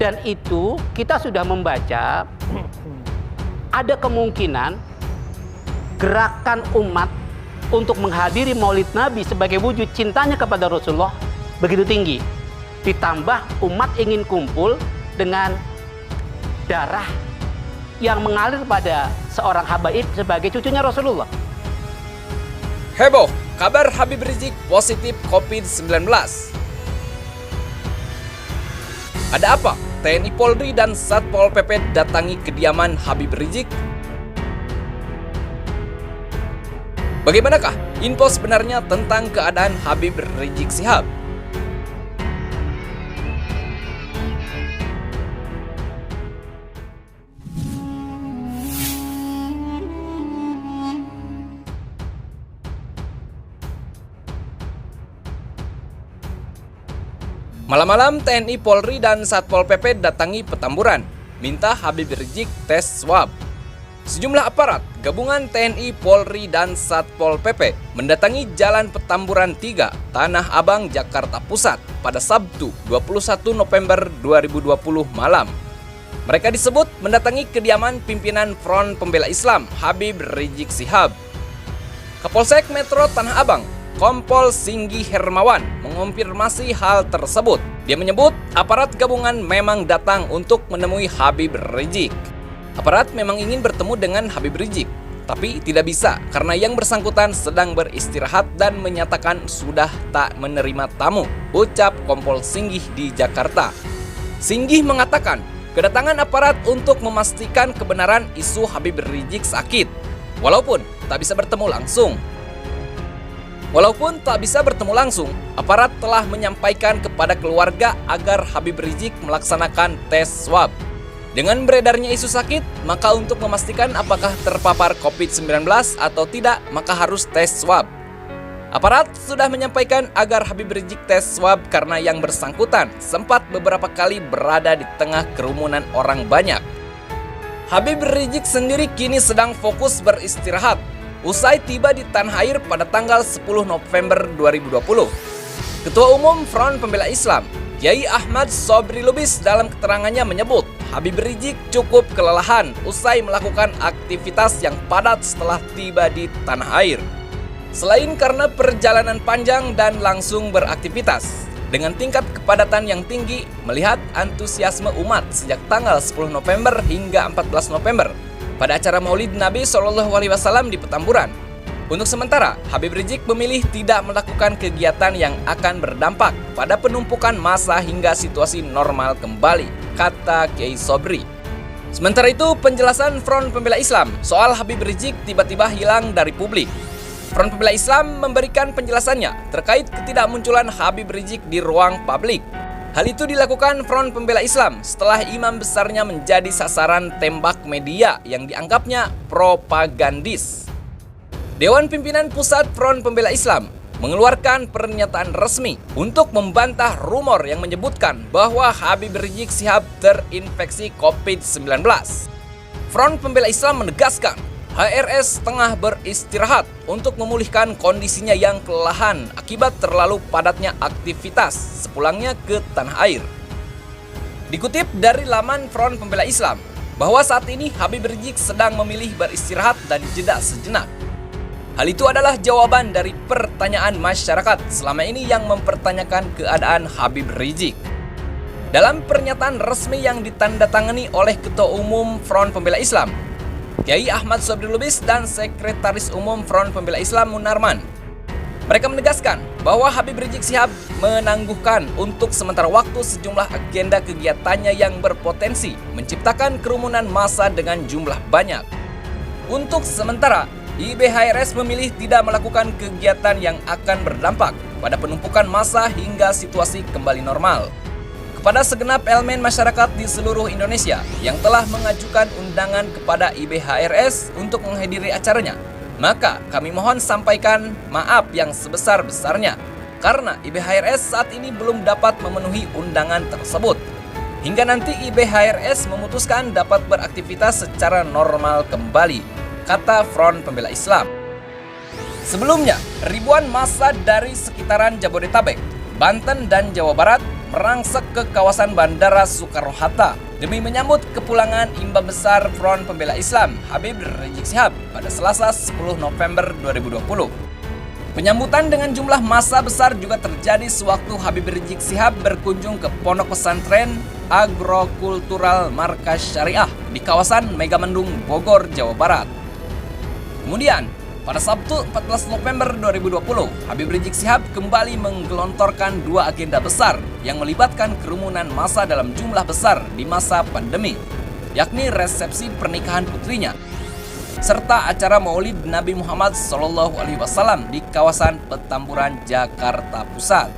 Dan itu kita sudah membaca ada kemungkinan gerakan umat untuk menghadiri Maulid Nabi sebagai wujud cintanya kepada Rasulullah begitu tinggi. Ditambah umat ingin kumpul dengan darah yang mengalir pada seorang habaib sebagai cucunya Rasulullah. Heboh, kabar Habib Rizik positif COVID-19. Ada apa? TNI Polri dan Satpol PP datangi kediaman Habib Rizik. Bagaimanakah info sebenarnya tentang keadaan Habib Rizik Syihab? Malam-malam TNI Polri dan Satpol PP datangi Petamburan, minta Habib Rizik tes swab. Sejumlah aparat gabungan TNI, Polri, dan Satpol PP mendatangi Jalan Petamburan 3, Tanah Abang, Jakarta Pusat pada Sabtu 21 November 2020 malam. Mereka disebut mendatangi kediaman pimpinan Front Pembela Islam Habib Rizik Syihab. Kapolsek Metro Tanah Abang, Kompol Singgi Hermawan, mengonfirmasi hal tersebut. Dia menyebut aparat gabungan memang datang untuk menemui Habib Rizik. Aparat memang ingin bertemu dengan Habib Rizik, tapi tidak bisa karena yang bersangkutan sedang beristirahat dan menyatakan sudah tak menerima tamu, ucap Kompol Singgih di Jakarta. Singgih mengatakan kedatangan aparat untuk memastikan kebenaran isu Habib Rizik sakit, walaupun tak bisa bertemu langsung. Aparat telah menyampaikan kepada keluarga agar Habib Rizik melaksanakan tes swab. Dengan beredarnya isu sakit, maka untuk memastikan apakah terpapar COVID-19 atau tidak, maka harus tes swab. Aparat sudah menyampaikan agar Habib Rizik tes swab karena yang bersangkutan sempat beberapa kali berada di tengah kerumunan orang banyak. Habib Rizik sendiri kini sedang fokus beristirahat usai tiba di tanah air pada tanggal 10 November 2020. Ketua Umum Front Pembela Islam, Kiai Ahmad Sobri Lubis dalam keterangannya menyebut Habib Rizik cukup kelelahan usai melakukan aktivitas yang padat setelah tiba di tanah air. Selain karena perjalanan panjang dan langsung beraktivitas, dengan tingkat kepadatan yang tinggi melihat antusiasme umat sejak tanggal 10 November hingga 14 November pada acara Maulid Nabi SAW di Petamburan. Untuk sementara, Habib Rizik memilih tidak melakukan kegiatan yang akan berdampak pada penumpukan massa hingga situasi normal kembali, kata Kiai Sobri. Sementara itu, penjelasan Front Pembela Islam soal Habib Rizik tiba-tiba hilang dari publik. Front Pembela Islam memberikan penjelasannya terkait ketidakmunculan Habib Rizik di ruang publik. Hal itu dilakukan Front Pembela Islam setelah imam besarnya menjadi sasaran tembak media yang dianggapnya propagandis. Dewan Pimpinan Pusat Front Pembela Islam mengeluarkan pernyataan resmi untuk membantah rumor yang menyebutkan bahwa Habib Rizik Syihab terinfeksi COVID-19. Front Pembela Islam menegaskan HRS tengah beristirahat untuk memulihkan kondisinya yang kelelahan akibat terlalu padatnya aktivitas sepulangnya ke tanah air. Dikutip dari laman Front Pembela Islam bahwa saat ini Habib Rizik sedang memilih beristirahat dan jeda sejenak. Hal itu adalah jawaban dari pertanyaan masyarakat selama ini yang mempertanyakan keadaan Habib Rizik. Dalam pernyataan resmi yang ditandatangani oleh Ketua Umum Front Pembela Islam, Kiai Ahmad Sobri Lubis dan Sekretaris Umum Front Pembela Islam Munarman, mereka menegaskan bahwa Habib Rizik Syihab menangguhkan untuk sementara waktu sejumlah agenda kegiatannya yang berpotensi menciptakan kerumunan massa dengan jumlah banyak. Untuk sementara, IBHRS memilih tidak melakukan kegiatan yang akan berdampak pada penumpukan massa hingga situasi kembali normal. Kepada segenap elemen masyarakat di seluruh Indonesia yang telah mengajukan undangan kepada IBHRS untuk menghadiri acaranya, maka kami mohon sampaikan maaf yang sebesar-besarnya karena IBHRS saat ini belum dapat memenuhi undangan tersebut. Hingga nanti IBHRS memutuskan dapat beraktivitas secara normal kembali, kata Front Pembela Islam. Sebelumnya, ribuan massa dari sekitaran Jabodetabek, Banten, dan Jawa Barat merangsek ke kawasan Bandara Soekarno-Hatta demi menyambut kepulangan Imam Besar Front Pembela Islam Habib Rizik Syihab pada Selasa 10 November 2020. Penyambutan dengan jumlah massa besar juga terjadi sewaktu Habib Rizik Syihab berkunjung ke Pondok Pesantren Agrokultural Markas Syariah di kawasan Megamendung, Bogor, Jawa Barat. Kemudian, pada Sabtu 14 November 2020, Habib Rizik Syihab kembali menggelontorkan dua agenda besar yang melibatkan kerumunan massa dalam jumlah besar di masa pandemi, yakni resepsi pernikahan putrinya serta acara Maulid Nabi Muhammad SAW di kawasan Petamburan, Jakarta Pusat.